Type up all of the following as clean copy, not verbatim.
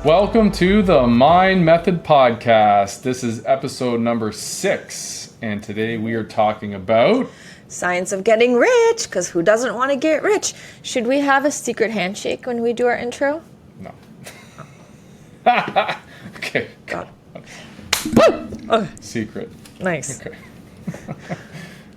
Welcome to the Mind Method Podcast. This is episode number 6, and today we are talking about science of getting rich, because who doesn't want to get rich? Should we have a secret handshake when we do our intro? No. Okay. God. Oh. Secret. Nice. Okay.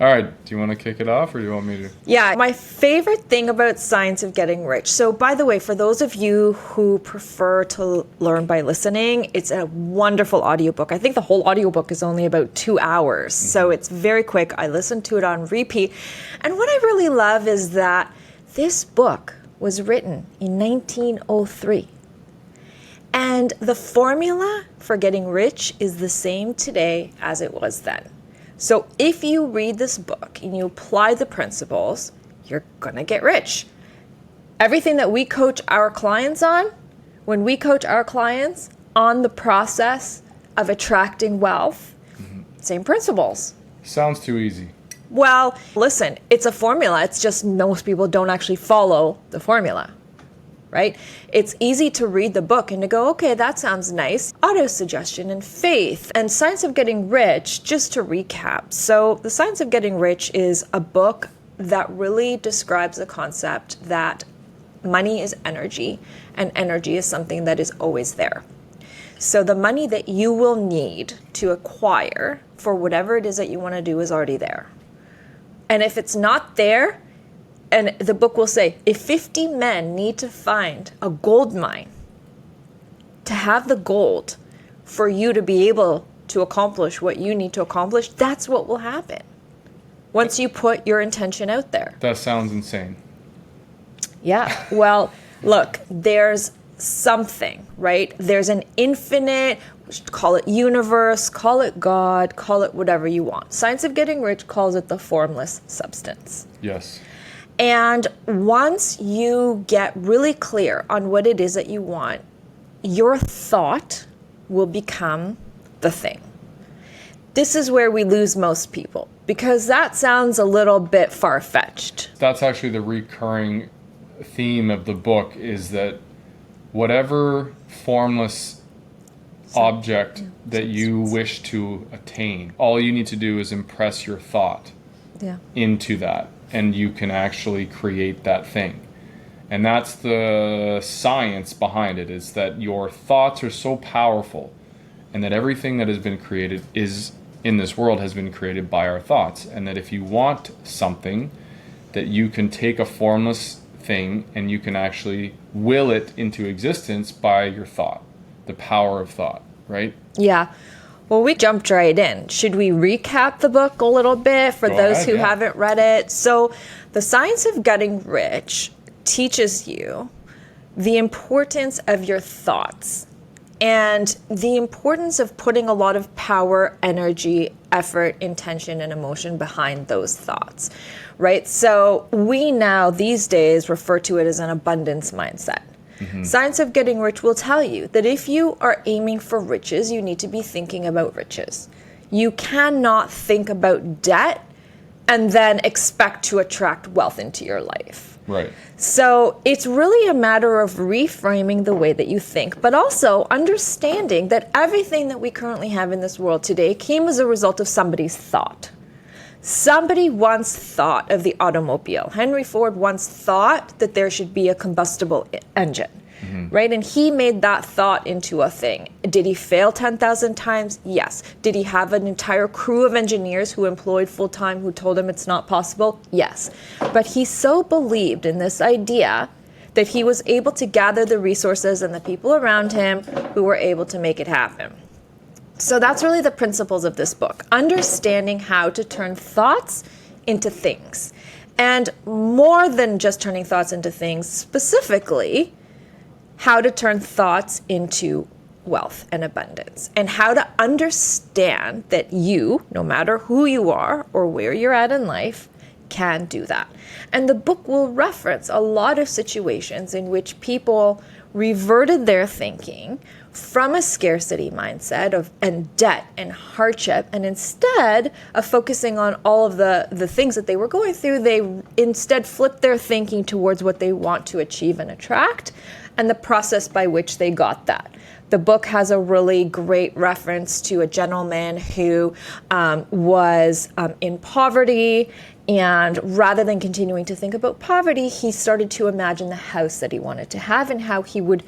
All right. Do you want to kick it off, or do you want me to? Yeah, my favorite thing about science of getting rich. So, by the way, for those of you who prefer to learn by listening, it's a wonderful audiobook. I think the whole audiobook is only about 2 hours. Mm-hmm. So it's very quick. I listened to it on repeat. And what I really love is that this book was written in 1903. And the formula for getting rich is the same today as it was then. So if you read this book and you apply the principles, you're going to get rich. Everything that we coach our clients on, when we coach our clients on the process of attracting wealth, same principles. Sounds too easy. Well, listen, it's a formula. It's just most people don't actually follow the formula. Right? It's easy to read the book and to go, okay, that sounds nice. Autosuggestion and faith and science of getting rich, just to recap. So the science of getting rich is a book that really describes the concept that money is energy and energy is something that is always there. So the money that you will need to acquire for whatever it is that you want to do is already there. And if it's not there, and the book will say, if 50 men need to find a gold mine to have the gold for you to be able to accomplish what you need to accomplish, that's what will happen once you put your intention out there. That sounds insane. Yeah. Well, look, there's something, right? There's an infinite, call it universe, call it God, call it whatever you want. Science of Getting Rich calls it the formless substance. Yes. And once you get really clear on what it is that you want, your thought will become the thing. This is where we lose most people, because that sounds a little bit far-fetched. That's actually the recurring theme of the book, is that whatever formless object that you wish to attain, all you need to do is impress your thought into that. And you can actually create that thing. And that's the science behind it, is that your thoughts are so powerful, and that everything that has been created is in this world has been created by our thoughts. And that if you want something, that you can take a formless thing and you can actually will it into existence by your thought, the power of thought, right? Yeah. Well, we jumped right in. Should we recap the book a little bit for those who haven't read it? So the science of getting rich teaches you the importance of your thoughts and the importance of putting a lot of power, energy, effort, intention, and emotion behind those thoughts, right? So we now these days refer to it as an abundance mindset. Mm-hmm. Science of Getting Rich will tell you that if you are aiming for riches, you need to be thinking about riches. You cannot think about debt and then expect to attract wealth into your life. Right. So it's really a matter of reframing the way that you think, but also understanding that everything that we currently have in this world today came as a result of somebody's thought. Somebody once thought of the automobile. Henry Ford once thought that there should be a combustible engine, right? And he made that thought into a thing. Did he fail 10,000 times? Yes. Did he have an entire crew of engineers who employed full-time who told him it's not possible? Yes. But he so believed in this idea that he was able to gather the resources and the people around him who were able to make it happen. So that's really the principles of this book, understanding how to turn thoughts into things. And more than just turning thoughts into things, specifically, how to turn thoughts into wealth and abundance, and how to understand that you, no matter who you are or where you're at in life, can do that. And the book will reference a lot of situations in which people reverted their thinking from a scarcity mindset and debt and hardship, and instead of focusing on all of the things that they were going through, they instead flipped their thinking towards what they want to achieve and attract, and the process by which they got that. The book has a really great reference to a gentleman who was in poverty, and rather than continuing to think about poverty, he started to imagine the house that he wanted to have and how he would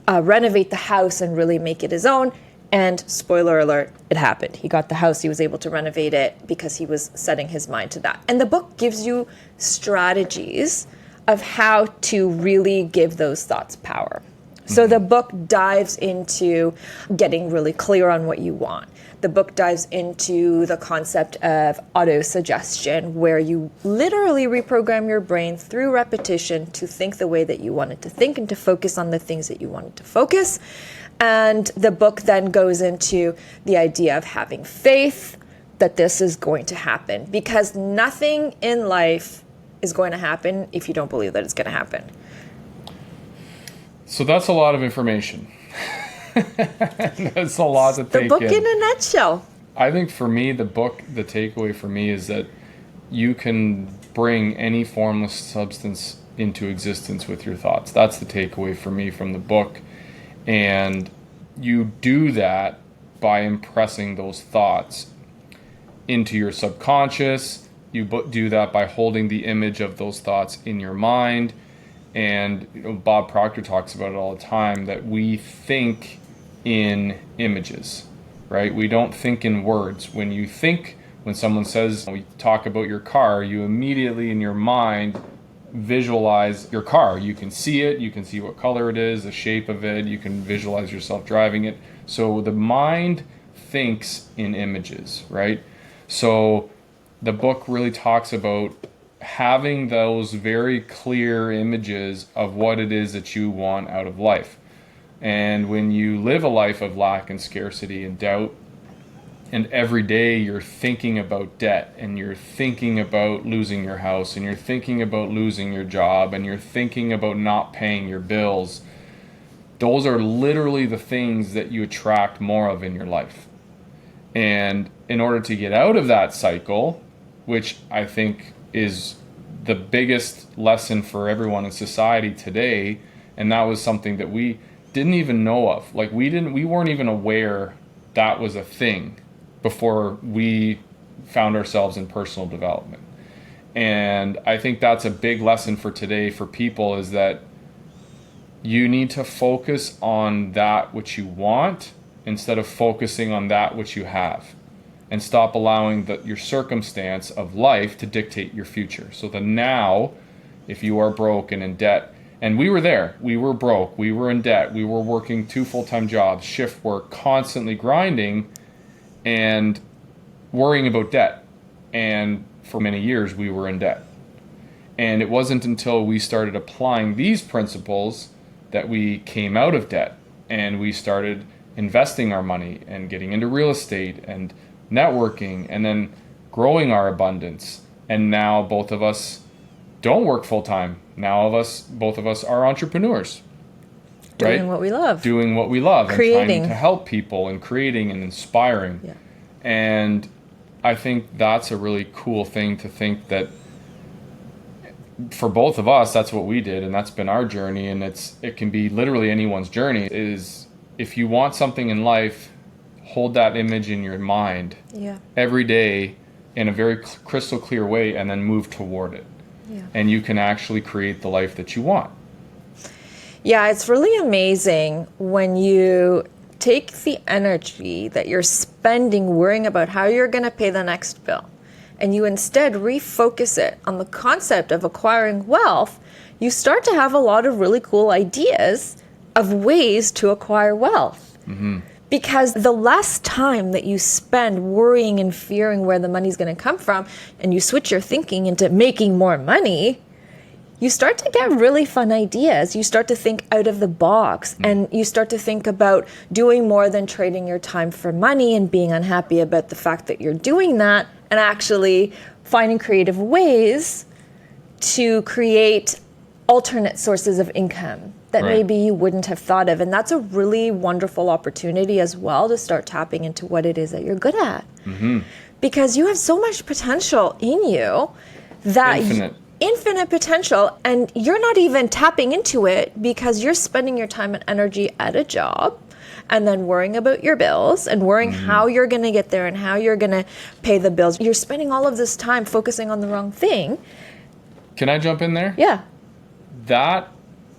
renovate the house and really make it his own. And spoiler alert, it happened. He got the house, he was able to renovate it because he was setting his mind to that. And the book gives you strategies of how to really give those thoughts power. So the book dives into getting really clear on what you want. The book dives into the concept of autosuggestion, where you literally reprogram your brain through repetition to think the way that you want it to think and to focus on the things that you want it to focus. And the book then goes into the idea of having faith that this is going to happen, because nothing in life is going to happen if you don't believe that it's going to happen. So that's a lot of information. That's a lot to take in. The book in a nutshell. I think for me, the takeaway for me is that you can bring any formless substance into existence with your thoughts. That's the takeaway for me from the book. And you do that by impressing those thoughts into your subconscious. You do that by holding the image of those thoughts in your mind. And Bob Proctor talks about it all the time, that we think in images, right? We don't think in words. When someone says, we talk about your car, you immediately in your mind visualize your car. You can see it, you can see what color it is, the shape of it, you can visualize yourself driving it. So the mind thinks in images, right? So the book really talks about having those very clear images of what it is that you want out of life. And when you live a life of lack and scarcity and doubt, and every day you're thinking about debt, and you're thinking about losing your house, and you're thinking about losing your job, and you're thinking about not paying your bills, those are literally the things that you attract more of in your life. And in order to get out of that cycle, which I think is the biggest lesson for everyone in society today, and that was something that we didn't even know of. Like we weren't even aware that was a thing before we found ourselves in personal development. And I think that's a big lesson for today for people, is that you need to focus on that which you want instead of focusing on that which you have, and stop allowing your circumstance of life to dictate your future. So the now, if you are broke and in debt, and we were there, we were broke, we were in debt, we were working 2 full-time jobs, shift work, constantly grinding and worrying about debt. And for many years we were in debt. And it wasn't until we started applying these principles that we came out of debt, and we started investing our money and getting into real estate and networking, and then growing our abundance. And now both of us don't work full-time. Now both of us are entrepreneurs. Doing right? what we love. Doing what we love. Creating. And trying to help people and creating and inspiring. Yeah. And I think that's a really cool thing to think that for both of us, that's what we did, and that's been our journey. And it can be literally anyone's journey. Is if you want something in life, hold that image in your mind every day in a very crystal clear way, and then move toward it. Yeah. And you can actually create the life that you want. Yeah, it's really amazing when you take the energy that you're spending worrying about how you're going to pay the next bill, and you instead refocus it on the concept of acquiring wealth. You start to have a lot of really cool ideas of ways to acquire wealth. Mm-hmm. Because the less time that you spend worrying and fearing where the money's going to come from, and you switch your thinking into making more money, you start to get really fun ideas. You start to think out of the box, and you start to think about doing more than trading your time for money and being unhappy about the fact that you're doing that, and actually finding creative ways to create alternate sources of income that maybe you wouldn't have thought of. And that's a really wonderful opportunity as well to start tapping into what it is that you're good at. Mm-hmm. Because you have so much potential in you that infinite potential, and you're not even tapping into it because you're spending your time and energy at a job and then worrying about your bills and worrying how you're going to get there and how you're going to pay the bills. You're spending all of this time focusing on the wrong thing. Can I jump in there? Yeah. That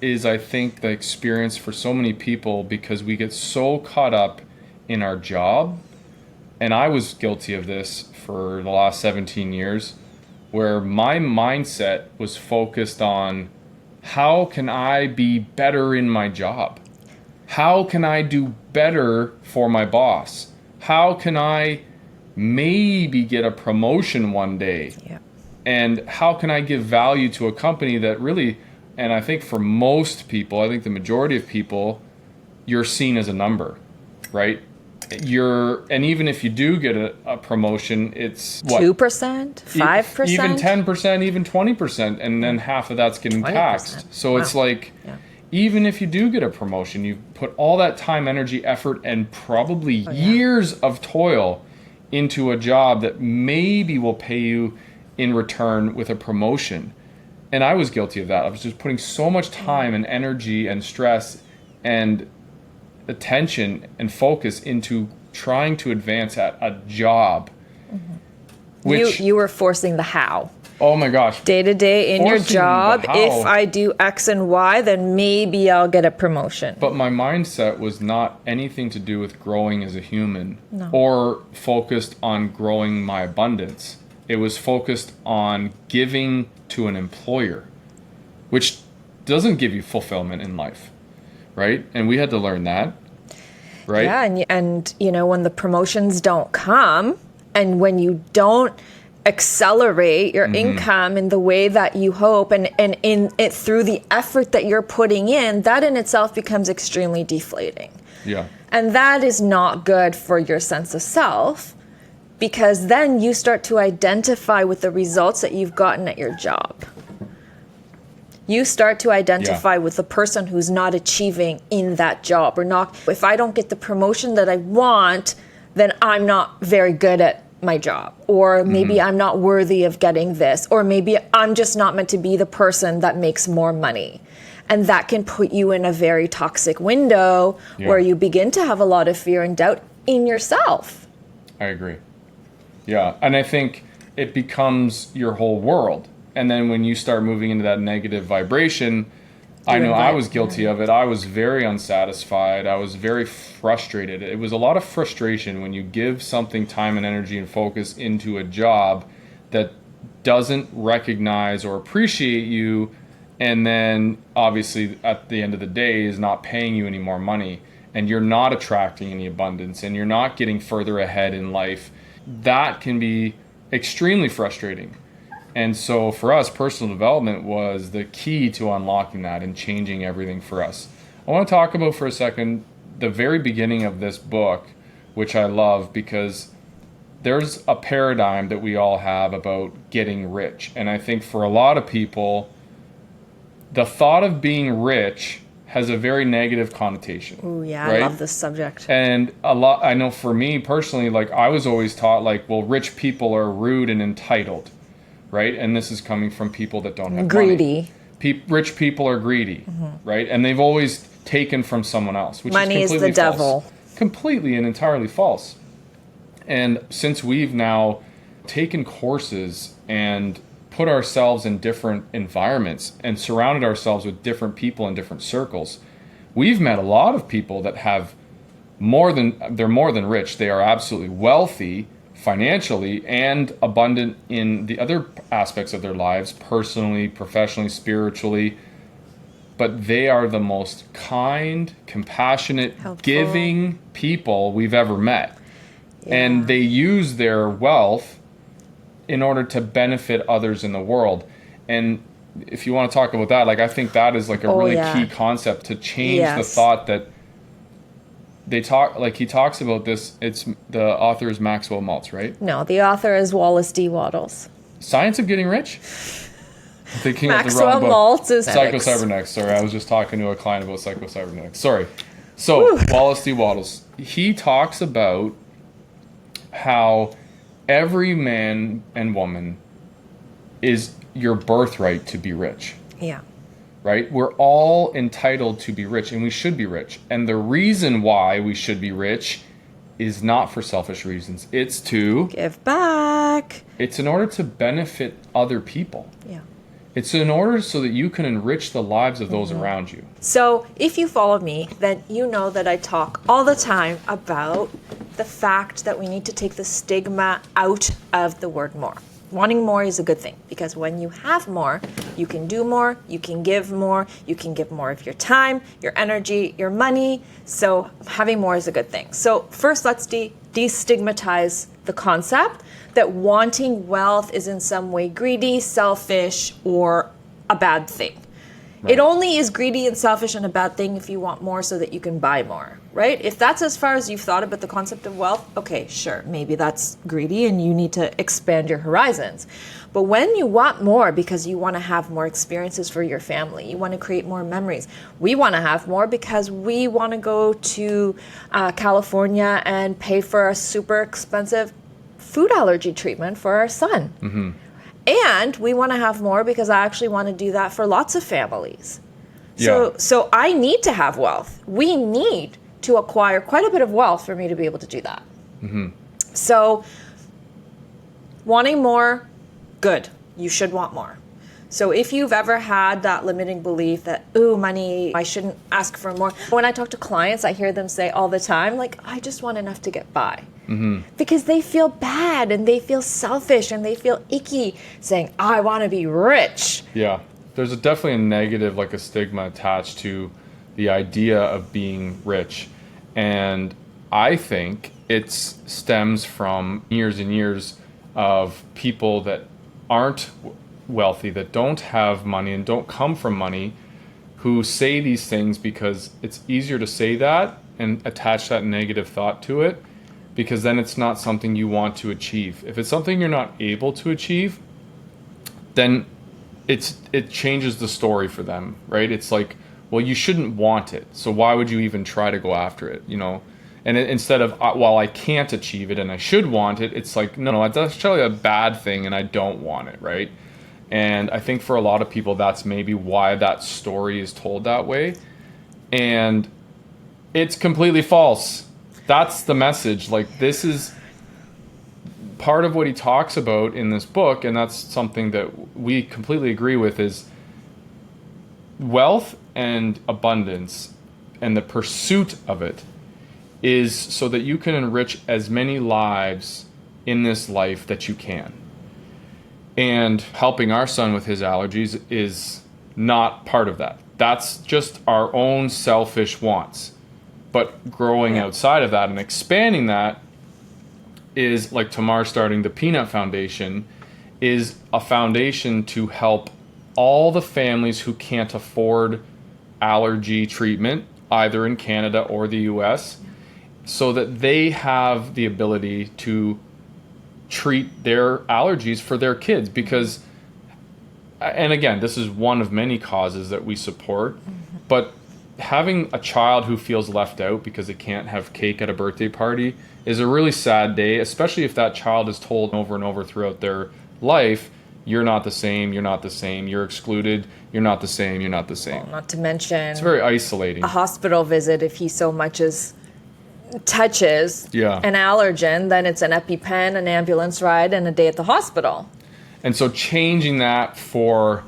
is, I think, the experience for so many people because we get so caught up in our job. And I was guilty of this for the last 17 years, where my mindset was focused on how can I be better in my job? How can I do better for my boss? How can I maybe get a promotion one day? Yeah. And how can I give value to a company that really, and I think for most people, I think the majority of people, you're seen as a number, right? And even if you do get a promotion, it's what? 2%, 5%? Even 10%, even 20%, and then half of that's getting 20%. taxed. So it's like, even if you do get a promotion, you put all that time, energy, effort, and probably years of toil into a job that maybe will pay you in return with a promotion. And I was guilty of that. I was just putting so much time and energy and stress and attention and focus into trying to advance at a job. Which You were forcing the how. Oh my gosh. Day to day in your Forcing job, the how. if I do X and Y, then maybe I'll get a promotion. But my mindset was not anything to do with growing as a human or focused on growing my abundance. It was focused on giving to an employer, which doesn't give you fulfillment in life, right? And we had to learn that, right? Yeah, and you know, when the promotions don't come and when you don't accelerate your income in the way that you hope and in it through the effort that you're putting in, that in itself becomes extremely deflating. Yeah. And that is not good for your sense of self, because then you start to identify with the results that you've gotten at your job. You start to identify with the person who's not achieving in that job or not. If I don't get the promotion that I want, then I'm not very good at my job, or maybe I'm not worthy of getting this, or maybe I'm just not meant to be the person that makes more money. And that can put you in a very toxic window where you begin to have a lot of fear and doubt in yourself. I agree. Yeah. And I think it becomes your whole world. And then when you start moving into that negative vibration, I know I was guilty of it. I was very unsatisfied. I was very frustrated. It was a lot of frustration when you give something time and energy and focus into a job that doesn't recognize or appreciate you, and then obviously at the end of the day is not paying you any more money, and you're not attracting any abundance, and you're not getting further ahead in life. That can be extremely frustrating. And so for us, personal development was the key to unlocking that and changing everything for us. I want to talk about for a second the very beginning of this book, which I love because there's a paradigm that we all have about getting rich. And I think for a lot of people, the thought of being rich has a very negative connotation. Oh yeah, right? I love this subject. And I know for me personally, like I was always taught like, well, rich people are rude and entitled. Right? And this is coming from people that don't have greedy. Money. Rich people are greedy, right? And they've always taken from someone else, which money is completely is the false. devil. Completely and entirely false. And since we've now taken courses and put ourselves in different environments and surrounded ourselves with different people in different circles, we've met a lot of people that have they're more than rich. They are absolutely wealthy financially and abundant in the other aspects of their lives, personally, professionally, spiritually, but they are the most kind, compassionate, helpful, giving people we've ever met. And they use their wealth in order to benefit others in the world. And if you want to talk about that, like I think that is like a really key concept to change the thought that he talks about this. It's the author is Maxwell Maltz, right? No, the author is Wallace D. Wattles. Science of Getting Rich? I'm thinking of the Maxwell wrong book. Maltz is Psycho-Cybernetics. Sorry, I was just talking to a client about Psycho-Cybernetics. Sorry. So, Wallace D. Wattles, he talks about how every man and woman your birthright to be rich. Yeah. Right? We're all entitled to be rich, and we should be rich. And the reason why we should be rich is not for selfish reasons. It's to give back. It's in order to benefit other people. Yeah. It's in order so that you can enrich the lives of those around you. So if you follow me, then you know that I talk all the time about the fact that we need to take the stigma out of the word more. Wanting more is a good thing, because when you have more, you can do more, you can give more of your time, your energy, your money. So having more is a good thing. So first, let's destigmatize the concept that wanting wealth is in some way greedy, selfish, or a bad thing. Right. It only is greedy and selfish and a bad thing if you want more so that you can buy more, right? If that's as far as you've thought about the concept of wealth, okay, sure, maybe that's greedy and you need to expand your horizons. But when you want more because you want to have more experiences for your family, you want to create more memories, we want to have more because we want to go to California and pay for a super expensive food allergy treatment for our son. Mm-hmm. And we want to have more because I actually want to do that for lots of families. So I need to have wealth. We need to acquire quite a bit of wealth for me to be able to do that. Mm-hmm. So wanting more, good. You should want more. So if you've ever had that limiting belief that, ooh, money, I shouldn't ask for more. When I talk to clients, I hear them say all the time, like, I just want enough to get by. Mm-hmm. Because they feel bad and they feel selfish and they feel icky saying, I want to be rich. Yeah. There's definitely a negative, like a stigma attached to the idea of being rich. And I think it stems from years and years of people that aren't wealthy, that don't have money and don't come from money, who say these things because it's easier to say that and attach that negative thought to it, because then it's not something you want to achieve. If it's something you're not able to achieve, then it changes the story for them, right? It's like, well, you shouldn't want it, so why would you even try to go after it, you know? And instead of, well, I can't achieve it and I should want it, it's like, no, it's actually a bad thing and I don't want it, right? And I think for a lot of people, that's maybe why that story is told that way. And it's completely false. That's the message. Like, this is part of what he talks about in this book, and that's something that we completely agree with, is wealth and abundance and the pursuit of it is so that you can enrich as many lives in this life that you can. And helping our son with his allergies is not part of that. That's just our own selfish wants. But growing outside of that and expanding that is, like Tamar starting the Peanut Foundation, is a foundation to help all the families who can't afford allergy treatment, either in Canada or the US, so that they have the ability to treat their allergies for their kids. Because, and again, this is one of many causes that we support, but having a child who feels left out because they can't have cake at a birthday party is a really sad day, especially if that child is told over and over throughout their life, you're not the same, you're not the same, you're excluded, you're not the same, you're not the same. Well, not to mention, it's very isolating. A hospital visit, if he so much as touches an allergen, then it's an EpiPen, an ambulance ride, and a day at the hospital. And so changing that for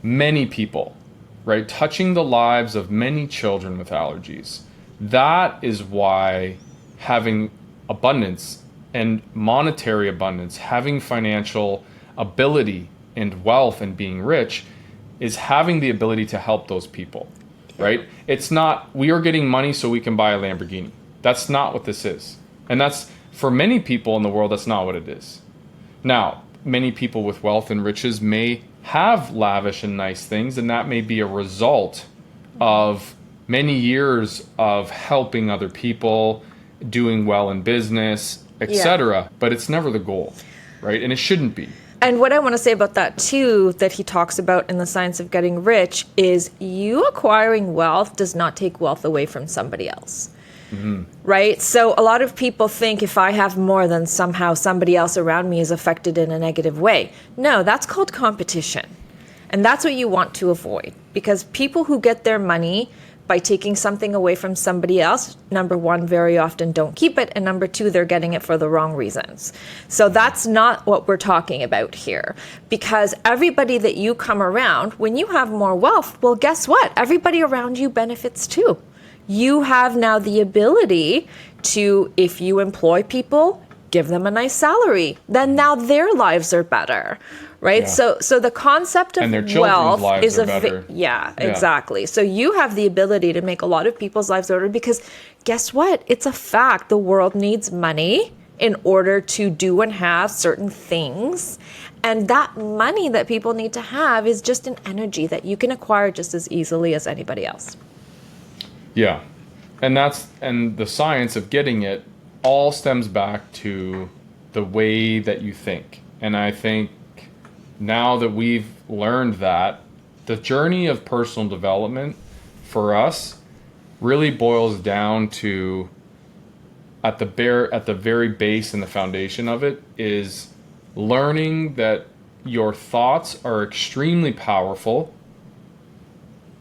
many people, right? Touching the lives of many children with allergies. That is why having abundance and monetary abundance, having financial ability and wealth and being rich, is having the ability to help those people, right? It's not, we are getting money so we can buy a Lamborghini. That's not what this is. And that's, for many people in the world, that's not what it is. Now, many people with wealth and riches may have lavish and nice things, and that may be a result of many years of helping other people, doing well in business, etc. But it's never the goal, right? And it shouldn't be. And what I want to say about that too, that he talks about in The Science of Getting Rich, is you acquiring wealth does not take wealth away from somebody else. Right? So a lot of people think if I have more, then somehow somebody else around me is affected in a negative way. No, that's called competition. And that's what you want to avoid, because people who get their money by taking something away from somebody else, number one, very often don't keep it. And number two, they're getting it for the wrong reasons. So that's not what we're talking about here, because everybody that you come around, when you have more wealth, well, guess what? Everybody around you benefits too. You have now the ability to, if you employ people, give them a nice salary, then now their lives are better, right? Yeah. So the concept of And their children's wealth lives is are better. yeah, exactly. So you have the ability to make a lot of people's lives better, because guess what? It's a fact. The world needs money in order to do and have certain things. And that money that people need to have is just an energy that you can acquire just as easily as anybody else. Yeah. And the science of getting it all stems back to the way that you think. And I think now that we've learned that, the journey of personal development for us really boils down to, at the very base and the foundation of it, is learning that your thoughts are extremely powerful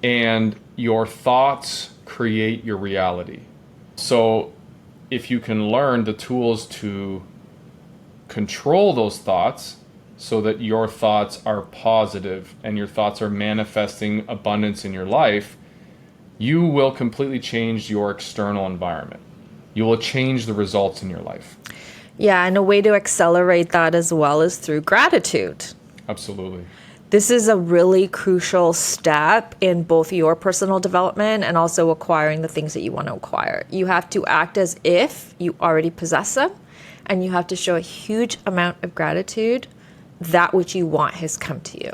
and your thoughts create your reality. So if you can learn the tools to control those thoughts so that your thoughts are positive and your thoughts are manifesting abundance in your life, you will completely change your external environment. You will change the results in your life. Yeah, and a way to accelerate that as well is through gratitude. Absolutely. This is a really crucial step in both your personal development and also acquiring the things that you want to acquire. You have to act as if you already possess them, and you have to show a huge amount of gratitude. That which you want has come to you.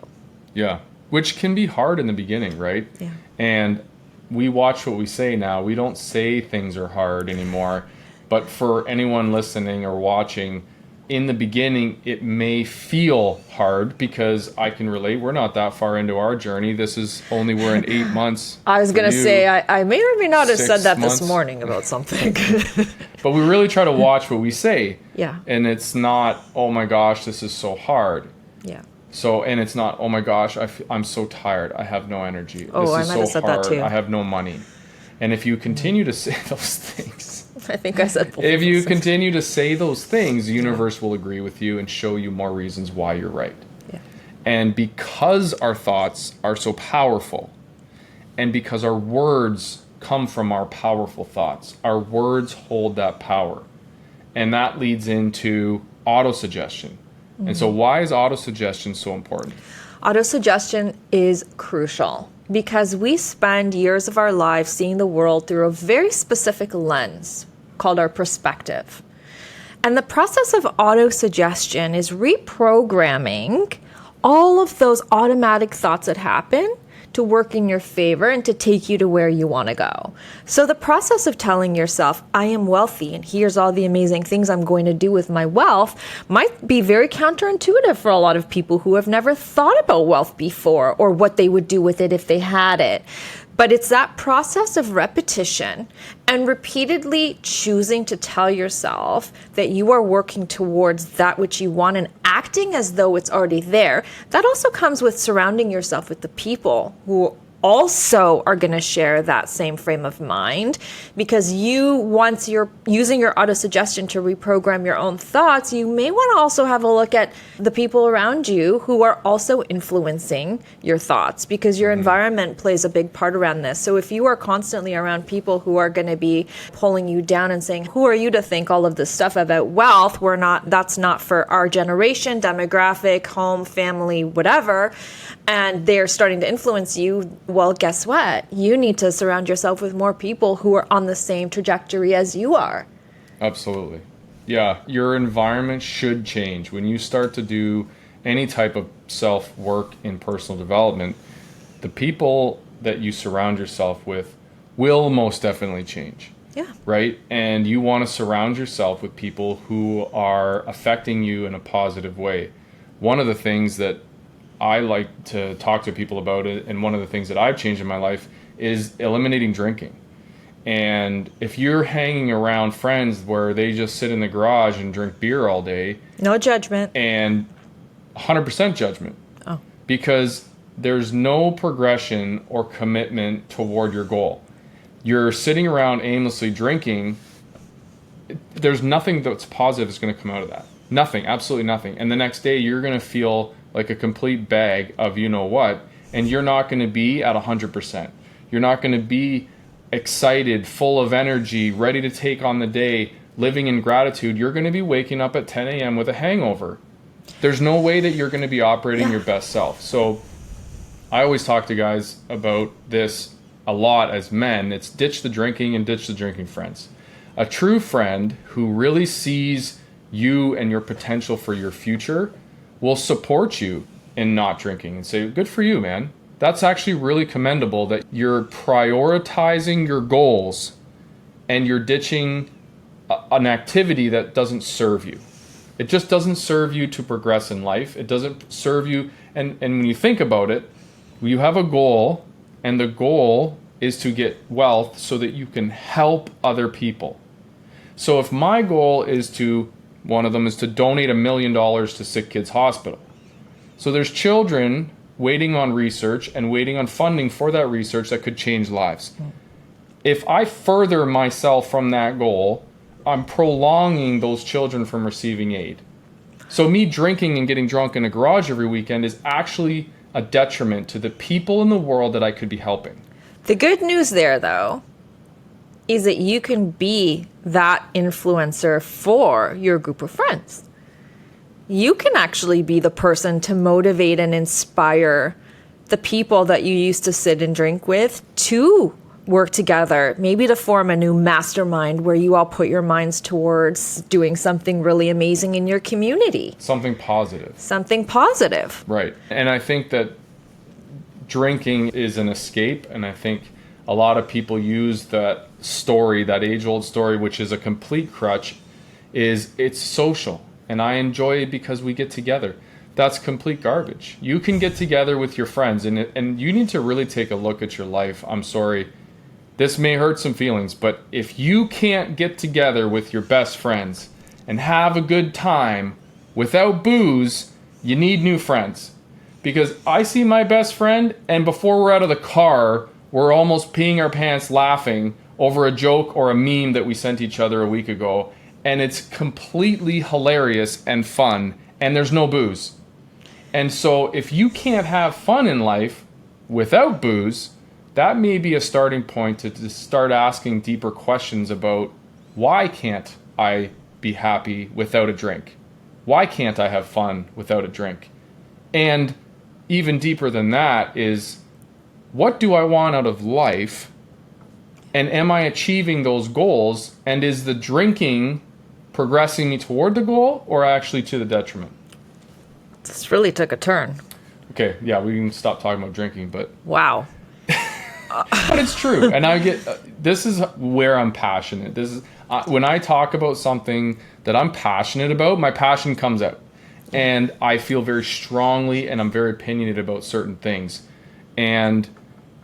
Yeah, which can be hard in the beginning, right? Yeah. And we watch what we say now. We don't say things are hard anymore. But for anyone listening or watching, in the beginning, it may feel hard, because I can relate. We're not that far into our journey. We're in 8 months. I was going to say, I may or may not have said 6 that months. this morning about something. But we really try to watch what we say. Yeah. And it's not, oh my gosh, this is so hard. Yeah. So, and it's not, oh my gosh, I'm so tired. I have no energy. Oh, I This might is have so said that hard. too. I have no money. And if you continue to say those things, I think I said both. if you continue to say those things, the universe will agree with you and show you more reasons why you're right. Yeah. And because our thoughts are so powerful, and because our words come from our powerful thoughts, our words hold that power. And that leads into autosuggestion. Mm-hmm. And so why is autosuggestion so important? Autosuggestion is crucial because we spend years of our lives seeing the world through a very specific lens called our perspective. And the process of autosuggestion is reprogramming all of those automatic thoughts that happen to work in your favor and to take you to where you want to go. So the process of telling yourself, I am wealthy and here's all the amazing things I'm going to do with my wealth, might be very counterintuitive for a lot of people who have never thought about wealth before or what they would do with it if they had it. But it's that process of repetition and repeatedly choosing to tell yourself that you are working towards that which you want and acting as though it's already there. That also comes with surrounding yourself with the people who also are going to share that same frame of mind, because once you're using your autosuggestion to reprogram your own thoughts, you may want to also have a look at the people around you who are also influencing your thoughts, because your environment plays a big part around this. So if you are constantly around people who are going to be pulling you down and saying, who are you to think all of this stuff about wealth? That's not for our generation, demographic, home, family, whatever. And they're starting to influence you. Well, guess what? You need to surround yourself with more people who are on the same trajectory as you are. Absolutely. Yeah, your environment should change. When you start to do any type of self-work in personal development, the people that you surround yourself with will most definitely change. Yeah. Right? And you want to surround yourself with people who are affecting you in a positive way. One of the things that I like to talk to people about it, and one of the things that I've changed in my life, is eliminating drinking. And if you're hanging around friends where they just sit in the garage and drink beer all day, No judgment. and 100% judgment, Oh. because there's no progression or commitment toward your goal. You're sitting around aimlessly drinking. There's nothing that's positive that's going to come out of that. Nothing, absolutely nothing. And the next day you're going to feel like a complete bag of you know what, and you're not going to be at 100%. You're not going to be excited, full of energy, ready to take on the day, living in gratitude. You're going to be waking up at 10 a.m. with a hangover. There's no way that you're going to be operating your best self. So I always talk to guys about this a lot as men. It's ditch the drinking and ditch the drinking friends. A true friend who really sees you and your potential for your future will support you in not drinking and say, good for you, man. That's actually really commendable that you're prioritizing your goals and you're ditching an activity that doesn't serve you. It just doesn't serve you to progress in life. It doesn't serve you. And when you think about it, you have a goal, and the goal is to get wealth so that you can help other people. So if my goal is one of them is to donate $1 million to Sick Kids Hospital. So there's children waiting on research and waiting on funding for that research that could change lives. If I further myself from that goal, I'm prolonging those children from receiving aid. So me drinking and getting drunk in a garage every weekend is actually a detriment to the people in the world that I could be helping. The good news there, though, is that you can be that influencer for your group of friends. You can actually be the person to motivate and inspire the people that you used to sit and drink with to work together, maybe to form a new mastermind where you all put your minds towards doing something really amazing in your community. Something positive. Something positive. Right. And I think that drinking is an escape, and I think a lot of people use that story, that age-old story, which is a complete crutch, is it's social. And I enjoy it because we get together. That's complete garbage. You can get together with your friends, and you need to really take a look at your life. I'm sorry, this may hurt some feelings, but if you can't get together with your best friends and have a good time without booze, you need new friends. Because I see my best friend, and before we're out of the car, we're almost peeing our pants laughing over a joke or a meme that we sent each other a week ago. And it's completely hilarious and fun, and there's no booze. And so if you can't have fun in life without booze, that may be a starting point to start asking deeper questions about why can't I be happy without a drink? Why can't I have fun without a drink? And even deeper than that is, what do I want out of life? And am I achieving those goals? And is the drinking progressing me toward the goal or actually to the detriment? This really took a turn. Okay, yeah, we can stop talking about drinking, but Wow. but it's true. And I get this is where I'm passionate. This is when I talk about something that I'm passionate about, my passion comes out. And I feel very strongly and I'm very opinionated about certain things. And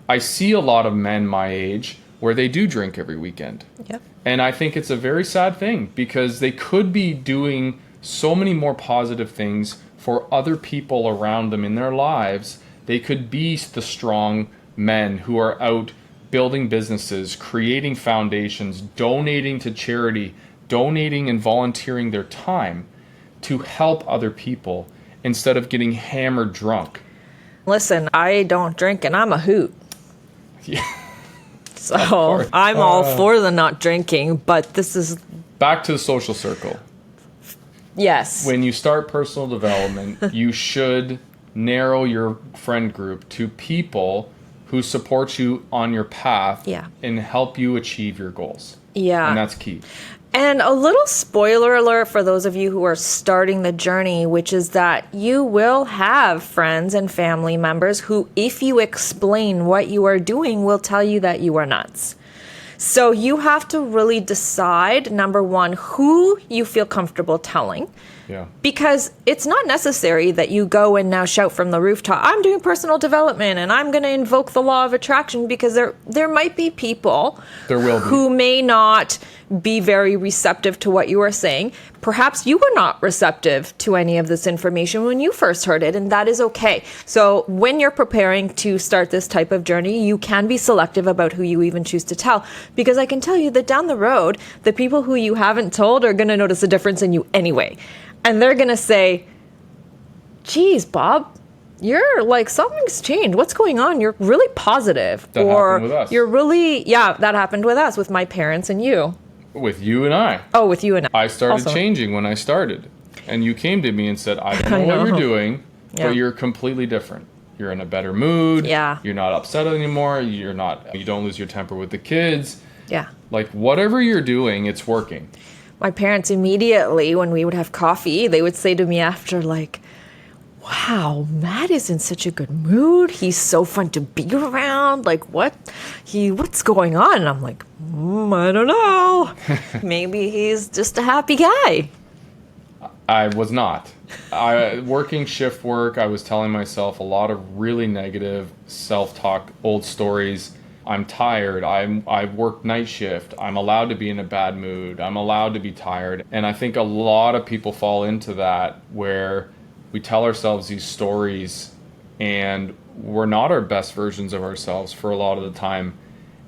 I see a lot of men my age where they do drink every weekend. Yep. And I think it's a very sad thing because they could be doing so many more positive things for other people around them in their lives. They could be the strong men who are out building businesses, creating foundations, donating to charity, donating and volunteering their time to help other people instead of getting hammered drunk. Listen, I don't drink and I'm a hoot. Yeah. So I'm all for the not drinking, but this is... Back to the social circle. Yes. When you start personal development, you should narrow your friend group to people who support you on your path and help you achieve your goals. Yeah. And that's key. And a little spoiler alert for those of you who are starting the journey, which is that you will have friends and family members who, if you explain what you are doing, will tell you that you are nuts. So you have to really decide, number one, who you feel comfortable telling, Yeah. Because it's not necessary that you go and now shout from the rooftop, I'm doing personal development and I'm going to invoke the law of attraction, because there might be people who may not be very receptive to what you are saying. Perhaps you were not receptive to any of this information when you first heard it, and that is okay. So when you're preparing to start this type of journey, you can be selective about who you even choose to tell, because I can tell you that down the road, the people who you haven't told are going to notice a difference in you anyway. And they're going to say, geez, Bob, you're like, something's changed. What's going on? You're really positive. That happened with us. You're really, that happened with us, with my parents and you. With you and I. Oh, with you and I. I started changing when I started. And you came to me and said, I don't know what you're doing, but you're completely different. You're in a better mood. Yeah. You're not upset anymore. You don't lose your temper with the kids. Yeah. Like, whatever you're doing, it's working. My parents immediately, when we would have coffee, they would say to me after, like, wow, Matt is in such a good mood. He's so fun to be around. Like, what's going on? And I'm like, I don't know. Maybe he's just a happy guy. I was not. Working shift work, I was telling myself a lot of really negative self-talk, old stories. I'm tired. I work night shift. I'm allowed to be in a bad mood. I'm allowed to be tired. And I think a lot of people fall into that, where we tell ourselves these stories and we're not our best versions of ourselves for a lot of the time.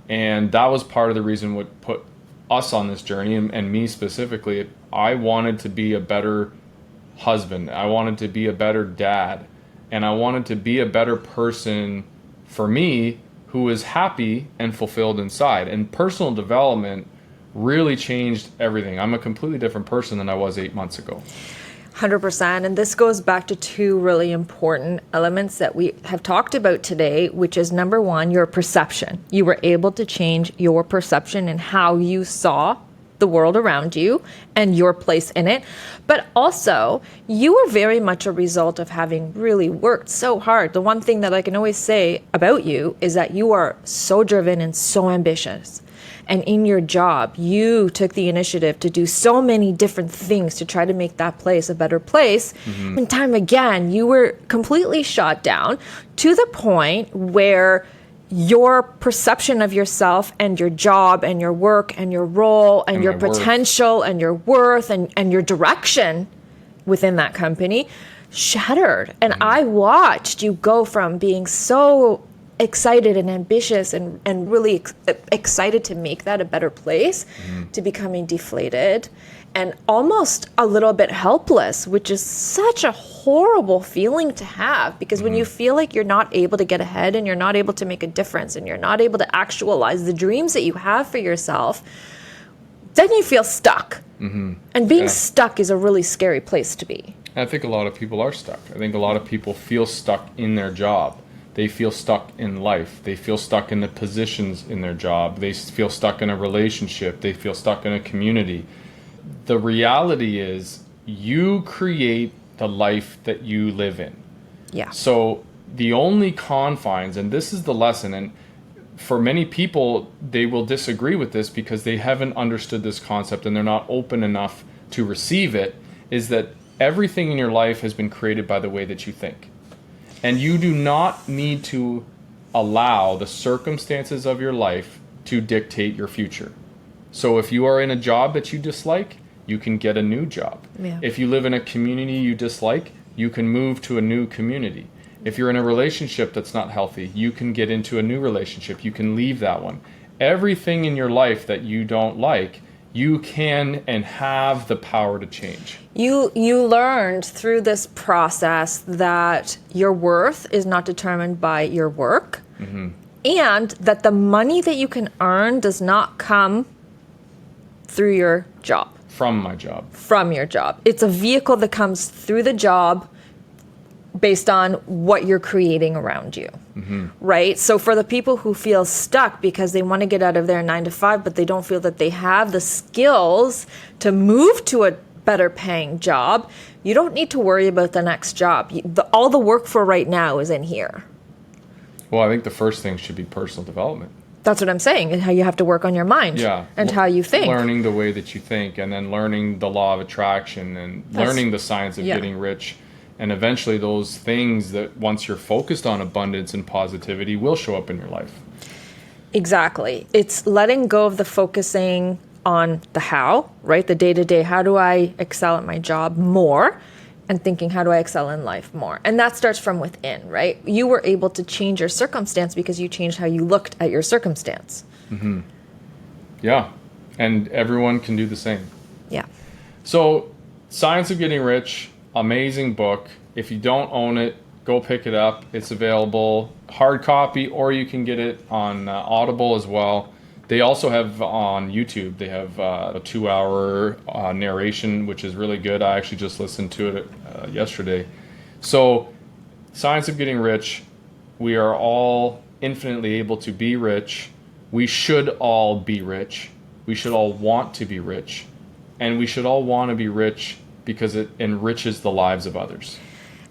And that was part of the reason what put us on this journey, and me specifically. I wanted to be a better husband. I wanted to be a better dad. And I wanted to be a better person for me, who was happy and fulfilled inside. And personal development really changed everything. I'm a completely different person than I was 8 months ago. 100%. And this goes back to two really important elements that we have talked about today, which is, number one, your perception. You were able to change your perception and how you saw the world around you and your place in it. But also, you are very much a result of having really worked so hard. The one thing that I can always say about you is that you are so driven and so ambitious. And in your job, you took the initiative to do so many different things to try to make that place a better place. Mm-hmm. And time again, you were completely shot down to the point where your perception of yourself and your job and your work and your role and your potential and your worth and your direction within that company shattered. And I watched you go from being so excited and ambitious and really excited to make that a better place to becoming deflated and almost a little bit helpless, which is such a horrible feeling to have, because when you feel like you're not able to get ahead and you're not able to make a difference and you're not able to actualize the dreams that you have for yourself, then you feel stuck. And being stuck is a really scary place to be. I think a lot of people are stuck. I think a lot of people feel stuck in their job. They feel stuck in life. They feel stuck in the positions in their job. They feel stuck in a relationship. They feel stuck in a community. The reality is, you create the life that you live in. Yeah. So the only confines, and this is the lesson, and for many people, they will disagree with this because they haven't understood this concept and they're not open enough to receive it, is that everything in your life has been created by the way that you think. And you do not need to allow the circumstances of your life to dictate your future. So if you are in a job that you dislike, you can get a new job. Yeah. If you live in a community you dislike, you can move to a new community. If you're in a relationship that's not healthy, you can get into a new relationship. You can leave that one. Everything in your life that you don't like, you can and have the power to change. You learned through this process that your worth is not determined by your work, and that the money that you can earn does not come through your job. From my job. From your job. It's a vehicle that comes through the job based on what you're creating around you, right? So for the people who feel stuck because they want to get out of their 9 to 5, but they don't feel that they have the skills to move to a better paying job, you don't need to worry about the next job. All the work for right now is in here. Well, I think the first thing should be personal development. That's what I'm saying, and how you have to work on your mind Yeah. and how you think. Learning the way that you think, and then learning the law of attraction, and learning the science of yeah. getting rich. And eventually those things that once you're focused on abundance and positivity will show up in your life. Exactly. It's letting go of the focusing on the how, right? The day-to-day, how do I excel at my job more? And thinking, how do I excel in life more? And that starts from within, right? You were able to change your circumstance because you changed how you looked at your circumstance. Mm-hmm. Yeah. And everyone can do the same. Yeah. So, Science of Getting Rich, amazing book. If you don't own it, go pick it up. It's available hard copy, or you can get it on Audible as well. They also have on YouTube, they have a 2-hour narration, which is really good. I actually just listened to it yesterday. So, Science of Getting Rich, we are all infinitely able to be rich. We should all be rich. We should all want to be rich. And we should all want to be rich because it enriches the lives of others.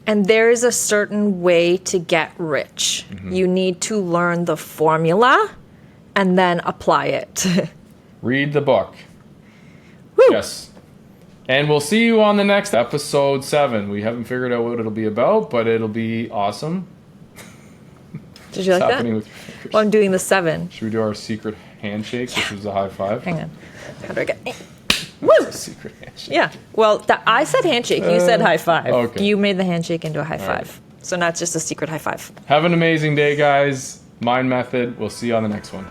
And there is a certain way to get rich. Mm-hmm. You need to learn the formula and then apply it. Read the book. Woo! Yes. And we'll see you on the next episode 7. We haven't figured out what it'll be about, but it'll be awesome. Did you like that? With your fingers. Well, I'm doing the 7. Should we do our secret handshake, which is a high five? Hang on. How do I get... Woo! Secret handshake. Yeah. Well, I said handshake. You said high five. Okay. You made the handshake into a high five. Right. So now it's just a secret high five. Have an amazing day, guys. Mind Method. We'll see you on the next one.